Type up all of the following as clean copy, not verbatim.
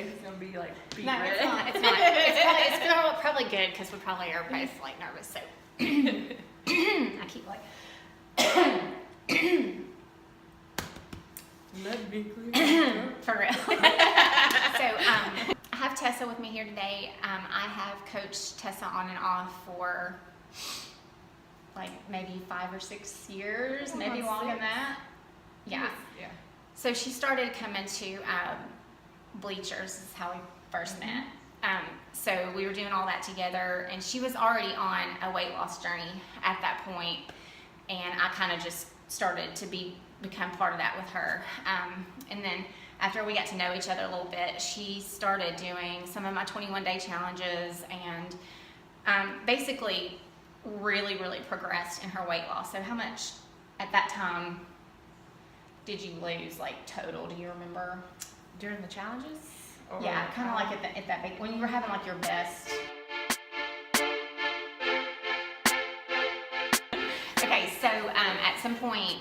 face is gonna be like beet No, red. it's not. It's not. It's gonna look probably good because we probably are both like nervous. So I keep like. Let me clear. For real. So I have Tessa with me here today. I have coached Tessa on and off for like maybe 5 or 6 years, maybe longer than that. Yeah. Yeah. So she started coming to bleachers. Is how we first met. So we were doing all that together, and she was already on a weight loss journey at that point, and I kind of just started to become part of that with her. And then after we got to know each other a little bit, she started doing some of my 21-day challenges and basically really, really progressed in her weight loss. So how much at that time did you lose, like total? Do you remember? During the challenges? Or Yeah, kind of like at that big, when you were having like your best. Okay, so at some point,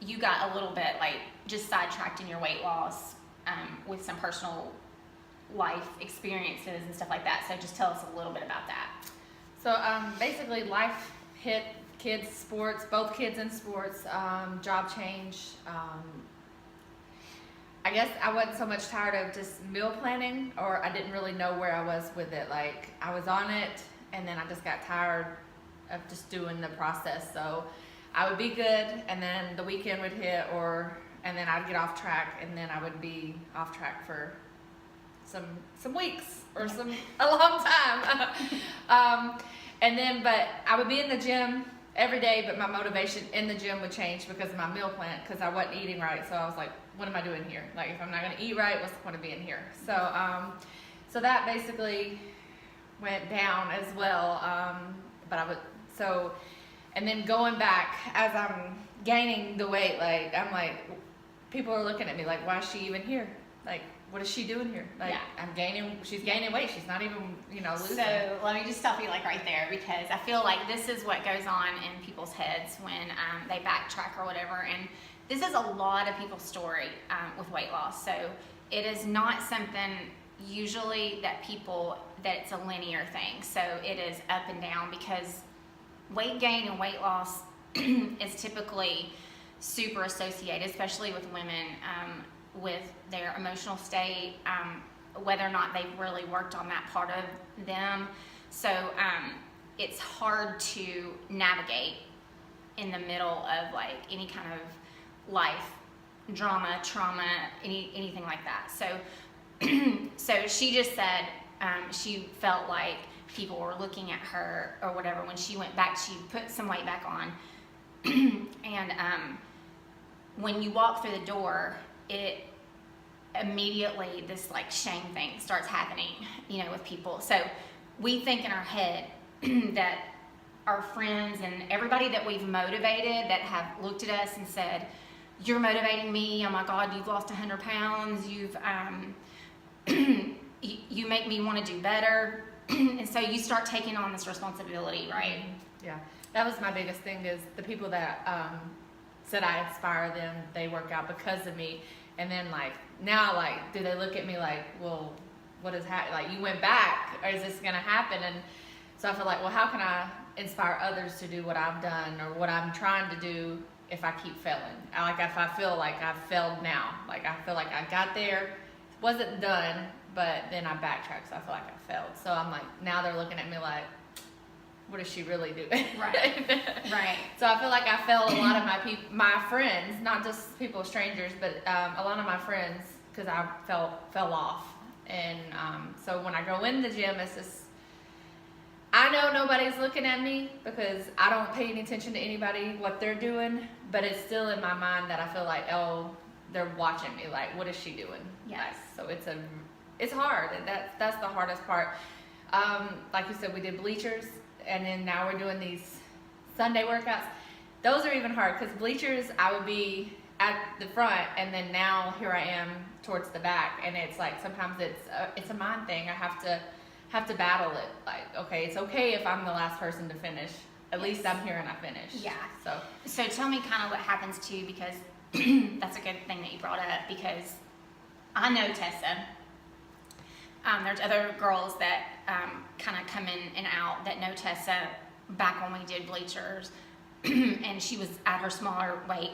you got a little bit like just sidetracked in your weight loss with some personal life experiences and stuff like that. So just tell us a little bit about that. So basically life hit kids, sports, both kids in sports, job change. I guess I wasn't so much tired of just meal planning, or I didn't really know where I was with it. Like I was on it and then I just got tired of just doing the process. So I would be good and then the weekend would hit, and then I'd get off track, and then I would be off track for some weeks or a long time. But I would be in the gym every day, but my motivation in the gym would change because of my meal plan, because I wasn't eating right. So I was like, what am I doing here? Like, if I'm not going to eat right, what's the point of being here? So that basically went down as well. And then going back as I'm gaining the weight, like I'm like, people are looking at me like, why is she even here? Like, what is she doing here? Like, Yeah. She's gaining weight. She's not even, losing. So let me just stop you like right there, because I feel like this is what goes on in people's heads when they backtrack or whatever. And this is a lot of people's story with weight loss. So it is not something usually that it's a linear thing. So it is up and down, because weight gain and weight loss is typically super associated, especially with women, with their emotional state, whether or not they've really worked on that part of them. So it's hard to navigate in the middle of like any kind of life drama, trauma, anything like that. So she just said she felt like people were looking at her or whatever. When she went back, she put some weight back on. And when you walk through the door, it immediately, this like shame thing starts happening, with people. So we think in our head that our friends and everybody that we've motivated, that have looked at us and said, you're motivating me, oh my God, you've lost 100 pounds, you've you make me want to do better. And so you start taking on this responsibility, right? Yeah, that was my biggest thing, is the people that said I inspire them, they work out because of me. And then like now, like, do they look at me like, well, what is happening? Like, you went back, or is this gonna happen? And so I feel like, well, how can I inspire others to do what I've done or what I'm trying to do if I keep failing? If I feel like I've failed now, like I feel like I got there, wasn't done, but then I backtracked, so I feel like I failed. So I'm like, now they're looking at me like, what is she really doing? Right. Right. So I feel like I failed a lot of my friends, not just people, strangers, but a lot of my friends, because I fell off. And so when I go in the gym, it's just, I know nobody's looking at me because I don't pay any attention to anybody, what they're doing, but it's still in my mind that I feel like, oh, they're watching me, like, what is she doing? Yes. So it's hard. That's the hardest part. Like you said, we did bleachers, and then now we're doing these Sunday workouts. Those are even hard, because bleachers, I would be at the front, and then now here I am towards the back, and it's like sometimes it's a mind thing. I have to battle it. Like, okay, it's okay if I'm the last person to finish. At least I'm here and I finished. Yeah. So tell me kind of what happens too, because that's a good thing that you brought up, because I know Tessa. There's other girls that kind of come in and out that know Tessa back when we did bleachers, and she was at her smaller weight.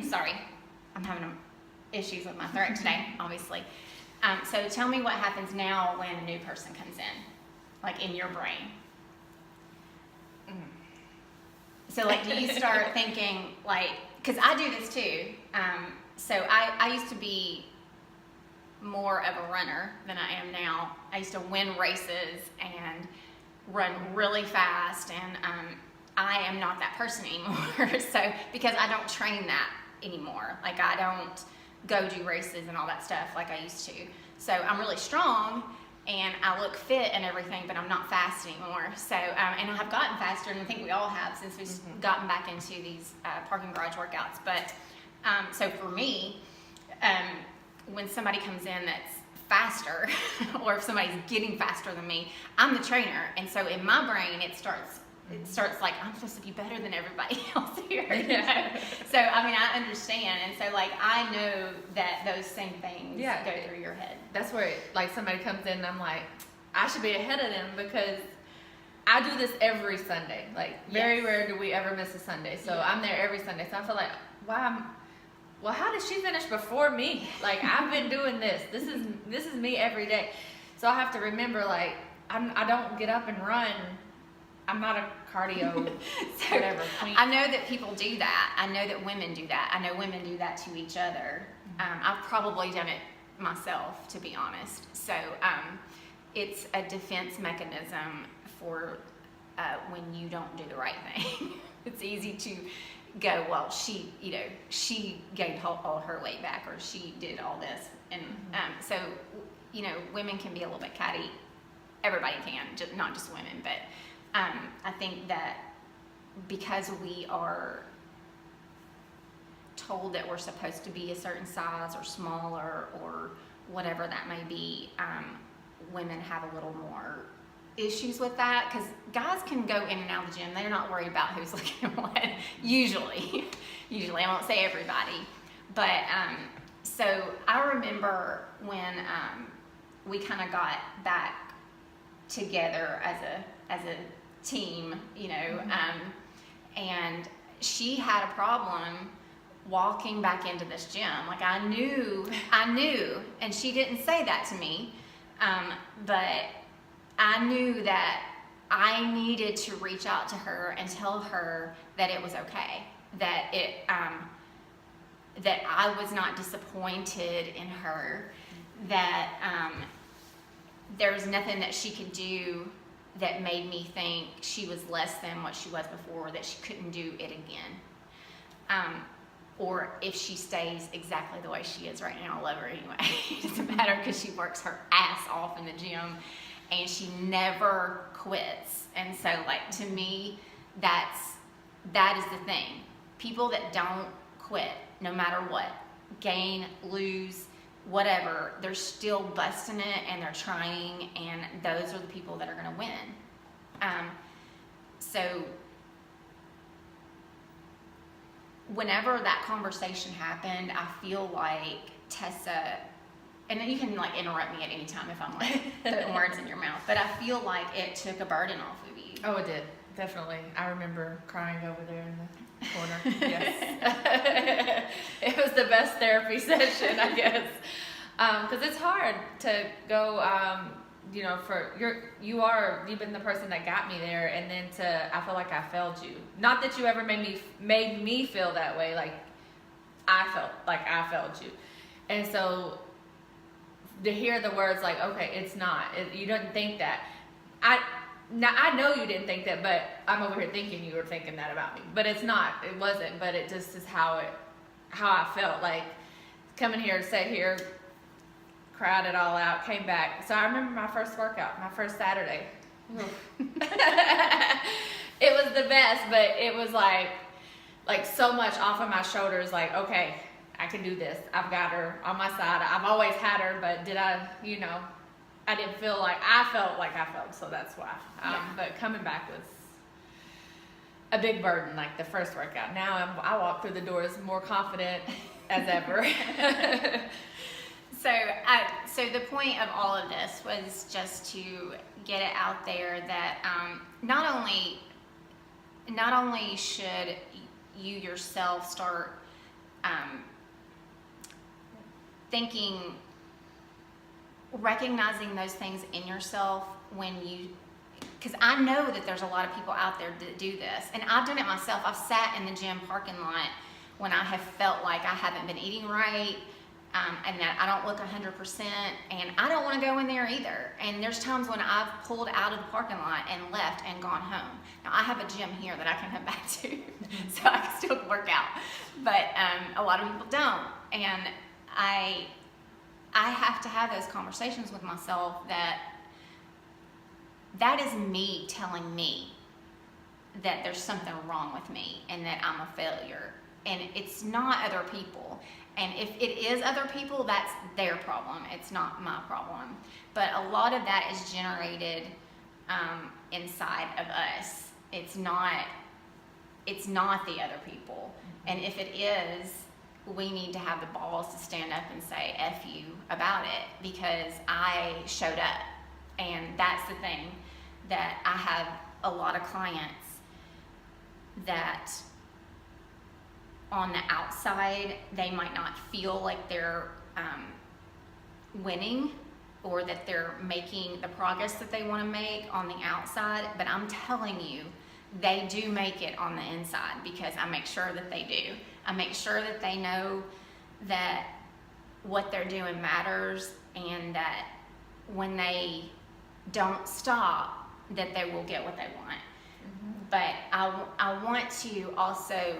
Sorry, I'm having issues with my throat today, obviously. So tell me what happens now when a new person comes in, like in your brain. So like, do you start thinking like, because I do this too. So I used to be more of a runner than I am now. I used to win races and run really fast, and I am not that person anymore. So because I don't train that anymore, like I don't go do races and all that stuff like I used to. So I'm really strong and I look fit and everything, but I'm not fast anymore. So and I have gotten faster, and I think we all have since we've gotten back into these parking garage workouts. But so for me, when somebody comes in that's faster, or if somebody's getting faster than me, I'm the trainer, and so in my brain it starts like I'm supposed to be better than everybody else here. You know? So I mean, I understand, and so like I know that those same things go through your head. That's where like somebody comes in and I'm like, I should be ahead of them because I do this every Sunday. Like very rare do we ever miss a Sunday. So I'm there every Sunday. So I feel like, well, how did she finish before me? Like I've been doing this. This is me every day. So I have to remember, like I don't get up and run. I'm not a cardio whatever queen. I know that people do that. I know that women do that. I know women do that to each other. I've probably done it myself, to be honest. So it's a defense mechanism for when you don't do the right thing. It's easy to go, well, she gained all her weight back, or she did all this. And so, women can be a little bit catty. Everybody can, not just women. But I think that because we are told that we're supposed to be a certain size or smaller or whatever that may be, women have a little more issues with that, because guys can go in and out of the gym. They're not worried about who's looking at what. Usually I won't say everybody, but so I remember when we kind of got back together as a team, and she had a problem walking back into this gym. Like I knew, and she didn't say that to me, but I knew that I needed to reach out to her and tell her that it was okay, that that I was not disappointed in her, that there was nothing that she could do that made me think she was less than what she was before, that she couldn't do it again. Or if she stays exactly the way she is right now, I love her anyway. It doesn't matter, because she works her ass off in the gym and she never quits. And so like, to me, that is the thing. People that don't quit, no matter what, gain, lose, whatever, they're still busting it and they're trying, and those are the people that are going to win. So whenever that conversation happened, I feel like Tessa, and then you can like interrupt me at any time if I'm like putting words in your mouth, but I feel like it took a burden off of you. Oh, it did. Definitely. I remember crying over there in the corner. Yes. It was the best therapy session, I guess. Because it's hard to go, you've been the person that got me there, and then I feel like I failed you. Not that you ever made me feel that way, like I felt like I failed you. And so to hear the words like, okay, it's not, you didn't think that. I know you didn't think that, but I'm over here thinking you were thinking that about me. But it's not, it wasn't, but it just is how I felt. Like coming here, sat here, cried it all out, came back. So I remember my first workout, my first Saturday. It was the best, but it was like so much off of my shoulders, like, okay, I can do this. I've got her on my side. I've always had her, but did I, I didn't feel like I felt like I felt, so that's why. But coming back was a big burden, like the first workout. Now I walk through the doors more confident as ever. So the point of all of this was just to get it out there that not only should you yourself start recognizing those things in yourself because I know that there's a lot of people out there that do this, and I've done it myself. I've sat in the gym parking lot when I have felt like I haven't been eating right, and that I don't look 100%, and I don't want to go in there either. And there's times when I've pulled out of the parking lot and left and gone home. Now I have a gym here that I can come back to, so I can still work out, but a lot of people don't, and I have to have those conversations with myself that is me telling me that there's something wrong with me and that I'm a failure. And it's not other people. And if it is other people, that's their problem. It's not my problem. But a lot of that is generated inside of us. It's not the other people. And if it is, we need to have the balls to stand up and say F you about it, because I showed up. And that's the thing, that I have a lot of clients that on the outside, they might not feel like they're winning or that they're making the progress that they want to make on the outside, but I'm telling you, they do make it on the inside, because I make sure that they do. I make sure that they know that what they're doing matters, and that when they don't stop, that they will get what they want. Mm-hmm. But I want to also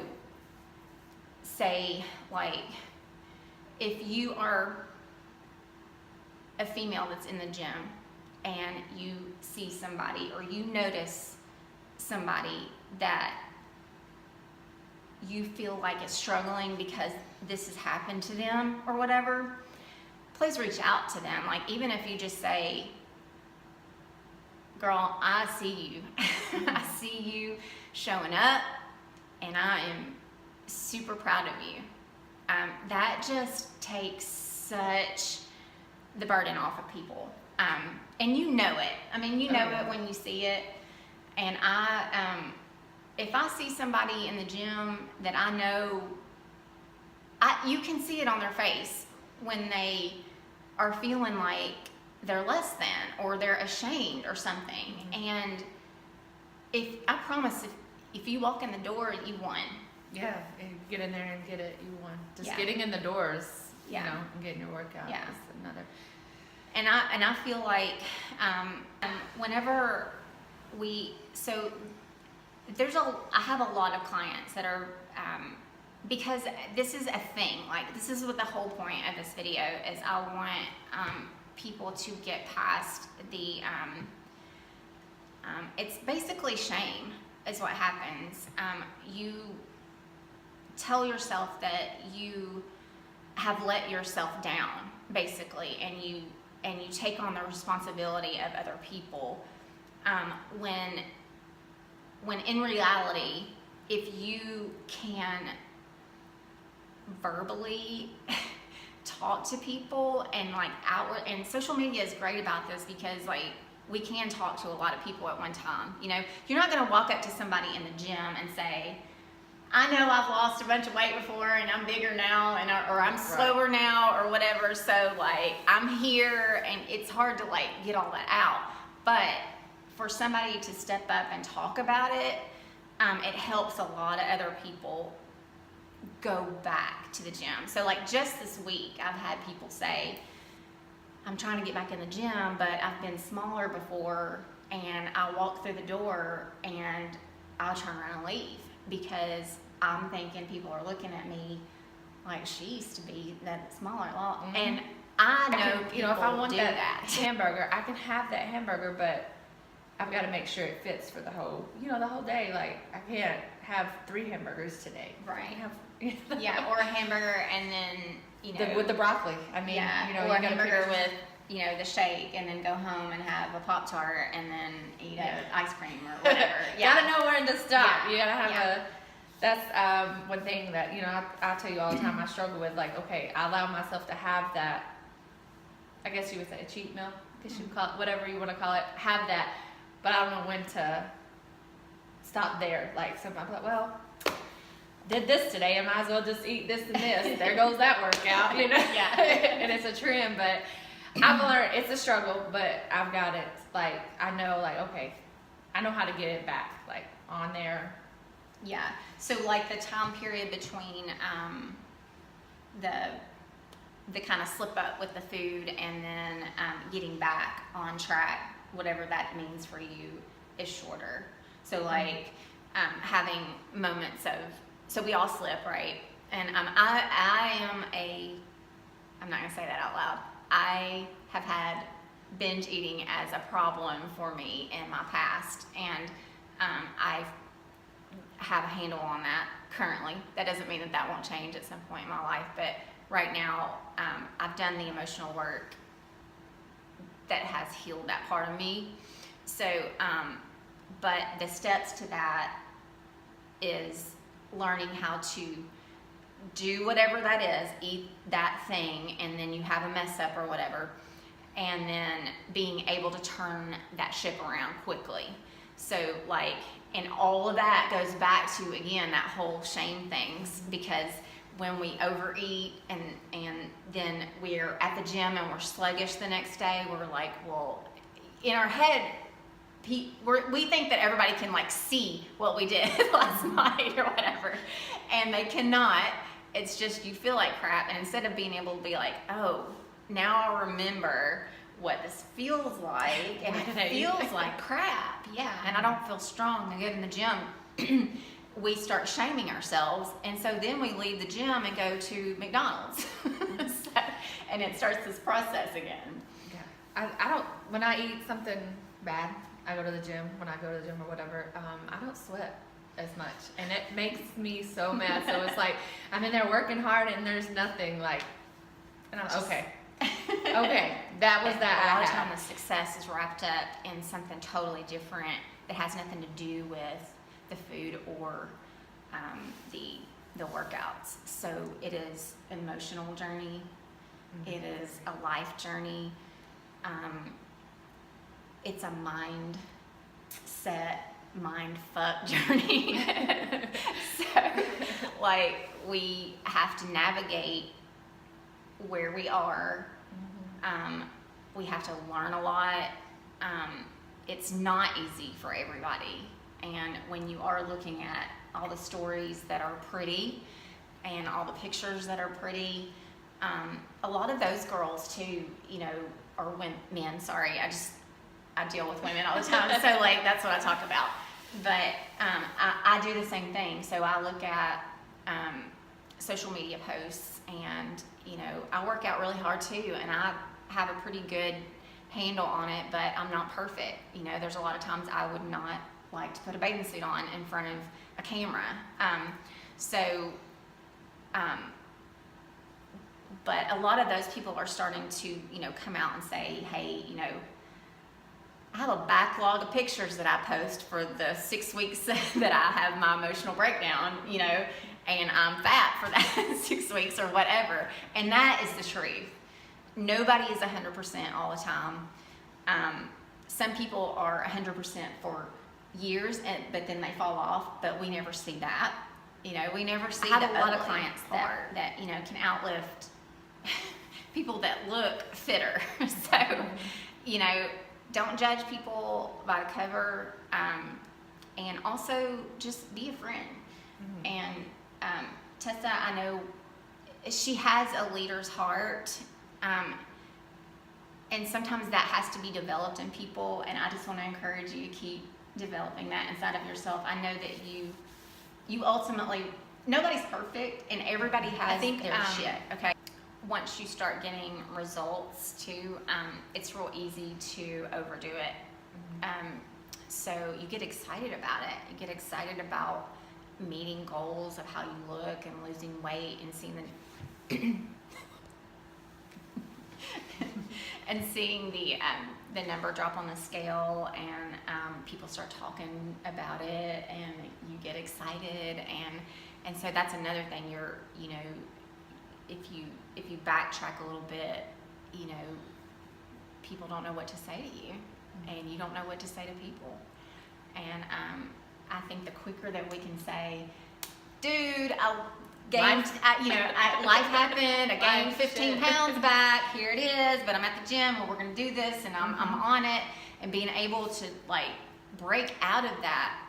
say, like, if you are a female that's in the gym and you see somebody, or you notice somebody that you feel like is struggling because this has happened to them or whatever, please reach out to them. Like, even if you just say, girl, I see you. I see you showing up, and I am super proud of you. That just takes such the burden off of people. And you know it. I mean, you know it when you see it. And if I see somebody in the gym that I know, you can see it on their face when they are feeling like they're less than, or they're ashamed or something. Mm-hmm. And I promise, if you walk in the door, you won. Yeah, and get in there and get it, you won. Just getting in the doors, you know, and getting your workout is another. And I feel like whenever I have a lot of clients that are, because this is a thing, like, this is what the whole point of this video is. I want people to get past the, it's basically shame is what happens. You tell yourself that you have let yourself down, basically, and you take on the responsibility of other people, when in reality, if you can verbally talk to people and and social media is great about this, because like, we can talk to a lot of people at one time. You know, you're not going to walk up to somebody in the gym and say, I know I've lost a bunch of weight before and I'm bigger now, or I'm slower now, or whatever. So like, I'm here, and it's hard to like get all that out. But for somebody to step up and talk about it, it helps a lot of other people go back to the gym. So like, just this week, I've had people say, I'm trying to get back in the gym, but I've been smaller before, and I walk through the door and I'll turn around and leave, because I'm thinking people are looking at me like, she used to be that smaller. Mm-hmm. And I know people if I want do that hamburger, I can have that hamburger, but I've got to make sure it fits for the whole day. Like, I can't have 3 hamburgers today. Right. Yeah, or a hamburger and then, with the broccoli. I mean, or a hamburger with, the shake, and then go home and have a Pop-Tart and then eat ice cream or whatever. Gotta know when to stop. You gotta have that's one thing that, I tell you all the time I struggle with. Like, okay, I allow myself to have that I guess you would say a cheat meal. I guess you call it whatever you want to call it. Have that, but I don't know when to stop there. Like sometimes I'm like, well, did this today, I might as well just eat this and this. There goes that workout, you know? Yeah. And it's a trend, but I've learned it's a struggle, but I've got it. Like, I know, like, okay, I know how to get it back, like, on there. Yeah. So like the time period between the kind of slip up with the food and then getting back on track, whatever that means for you, is shorter. So like having moments of, so we all slip, right? And I am I'm not gonna say that out loud. I have had binge eating as a problem for me in my past, and I have a handle on that currently. That doesn't mean that that won't change at some point in my life, but right now I've done the emotional work that has healed that part of me. So, but the steps to that is learning how to do whatever that is, eat that thing, and then you have a mess up or whatever, and then being able to turn that ship around quickly. So like, and all of that goes back to, again, that whole shame things, because when we overeat and then we're at the gym and we're sluggish the next day, we're like, well, in our head, we think that everybody can like see what we did last night or whatever, and they cannot. It's just, you feel like crap, and instead of being able to be like, oh, now I remember what this feels like, and it feels like crap, yeah, and I don't feel strong to get in the gym, we start shaming ourselves, and so then we leave the gym and go to McDonald's. So, and it starts this process again. Yeah. I don't, when I eat something bad, I go to the gym, when I go to the gym or whatever, I don't sweat as much, and it makes me so mad. So it's like, I'm in there working hard and there's nothing, like, and I'm okay. Okay, that was that. A lot of time the success is wrapped up in something totally different that has nothing to do with the food or the workouts. So it is an emotional journey. It is a life journey. It's a mind fuck journey. So like, we have to navigate where we are. We have to learn a lot. It's not easy for everybody. And when you are looking at all the stories that are pretty and all the pictures that are pretty, a lot of those girls too, you know, or men, sorry, I deal with women all the time, so like, that's what I talk about. But I do the same thing. So I look at social media posts, and you know, I work out really hard too, and I have a pretty good handle on it, but I'm not perfect. You know, there's a lot of times I would not like to put a bathing suit on in front of a camera. But a lot of those people are starting to, you know, come out and say, hey, you know, I have a backlog of pictures that I post for the 6 weeks that I have my emotional breakdown, you know, and I'm fat for that 6 weeks or whatever. And that is the truth. Nobody is 100% all the time. Some people are 100% for years, but then they fall off, but we never see that. You know, we never see I have a lot of ugly clients part. that, you know, can outlift people that look fitter. So, you know, don't judge people by the cover, and also just be a friend. And Tessa, I know she has a leader's heart, and sometimes that has to be developed in people, and I just want to encourage you to keep developing that inside of yourself. I know that you ultimately, nobody's perfect, and everybody has their shit, okay? Once you start getting results too, it's real easy to overdo it. So you get excited about it. You get excited about meeting goals of how you look and losing weight and seeing and seeing the number drop on the scale, and people start talking about it, and you get excited, and so that's another thing. You're, you know, if you backtrack a little bit, you know, people don't know what to say to you, and you don't know what to say to people. And I think the quicker that we can say, dude, life happened, I gained 15 pounds back, here it is, but I'm at the gym, and we're going to do this, and I'm on it, and being able to like break out of that,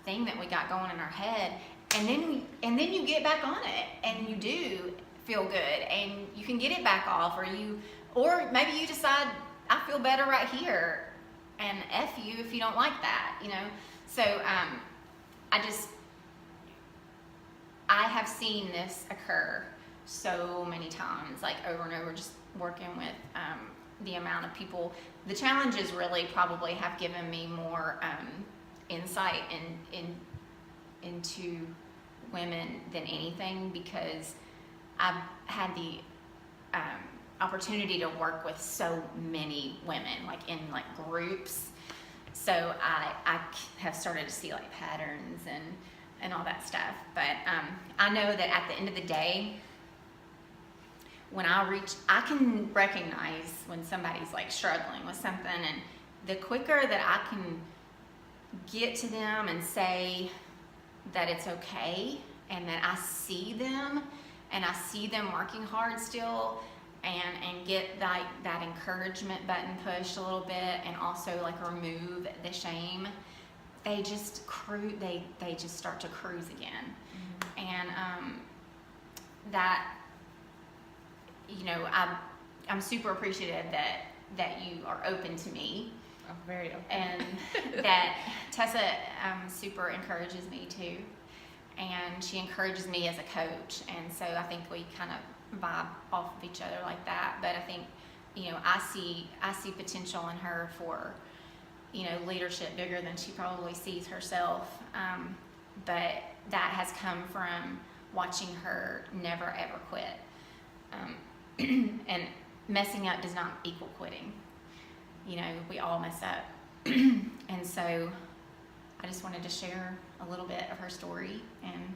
thing that we got going in our head, and then you get back on it, and you do feel good, and you can get it back off, or maybe you decide, I feel better right here, and F you if you don't like that, So I have seen this occur so many times, like over and over, just working with the amount of people. The challenges really probably have given me more insight into women than anything, because I've had the opportunity to work with so many women, like in like groups. So I have started to see like patterns and all that stuff. But I know that at the end of the day, when I can recognize when somebody's like struggling with something, and the quicker that I can get to them and say that it's okay, and that I see them, and I see them working hard still, and get like that encouragement button pushed a little bit, and also like remove the shame, they just they just start to cruise again. And that, I'm super appreciative that you are open to me. I'm very open. And that Tessa super encourages me too, and she encourages me as a coach, and so I think we kind of vibe off of each other like that. But I think, I see potential in her for, leadership bigger than she probably sees herself. But that has come from watching her never ever quit. And messing up does not equal quitting. We all mess up. And so I just wanted to share a little bit of her story, and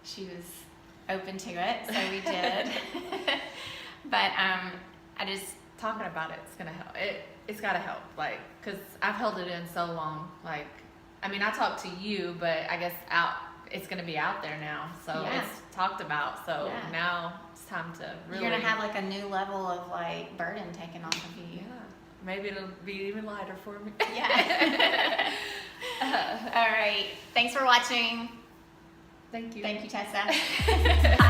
she was open to it, so we did. But I just, talking about it's gonna help. It's gotta help, like, cause I've held it in so long. Like, I mean, I talked to you, but I guess it's gonna be out there now, so Yeah. it's talked about. So Yeah. now it's time to really. you're gonna have like a new level of like burden taken off of you. Yeah, maybe it'll be even lighter for me. Yeah. All right. Thanks for watching. Thank you. Thank you, Tessa.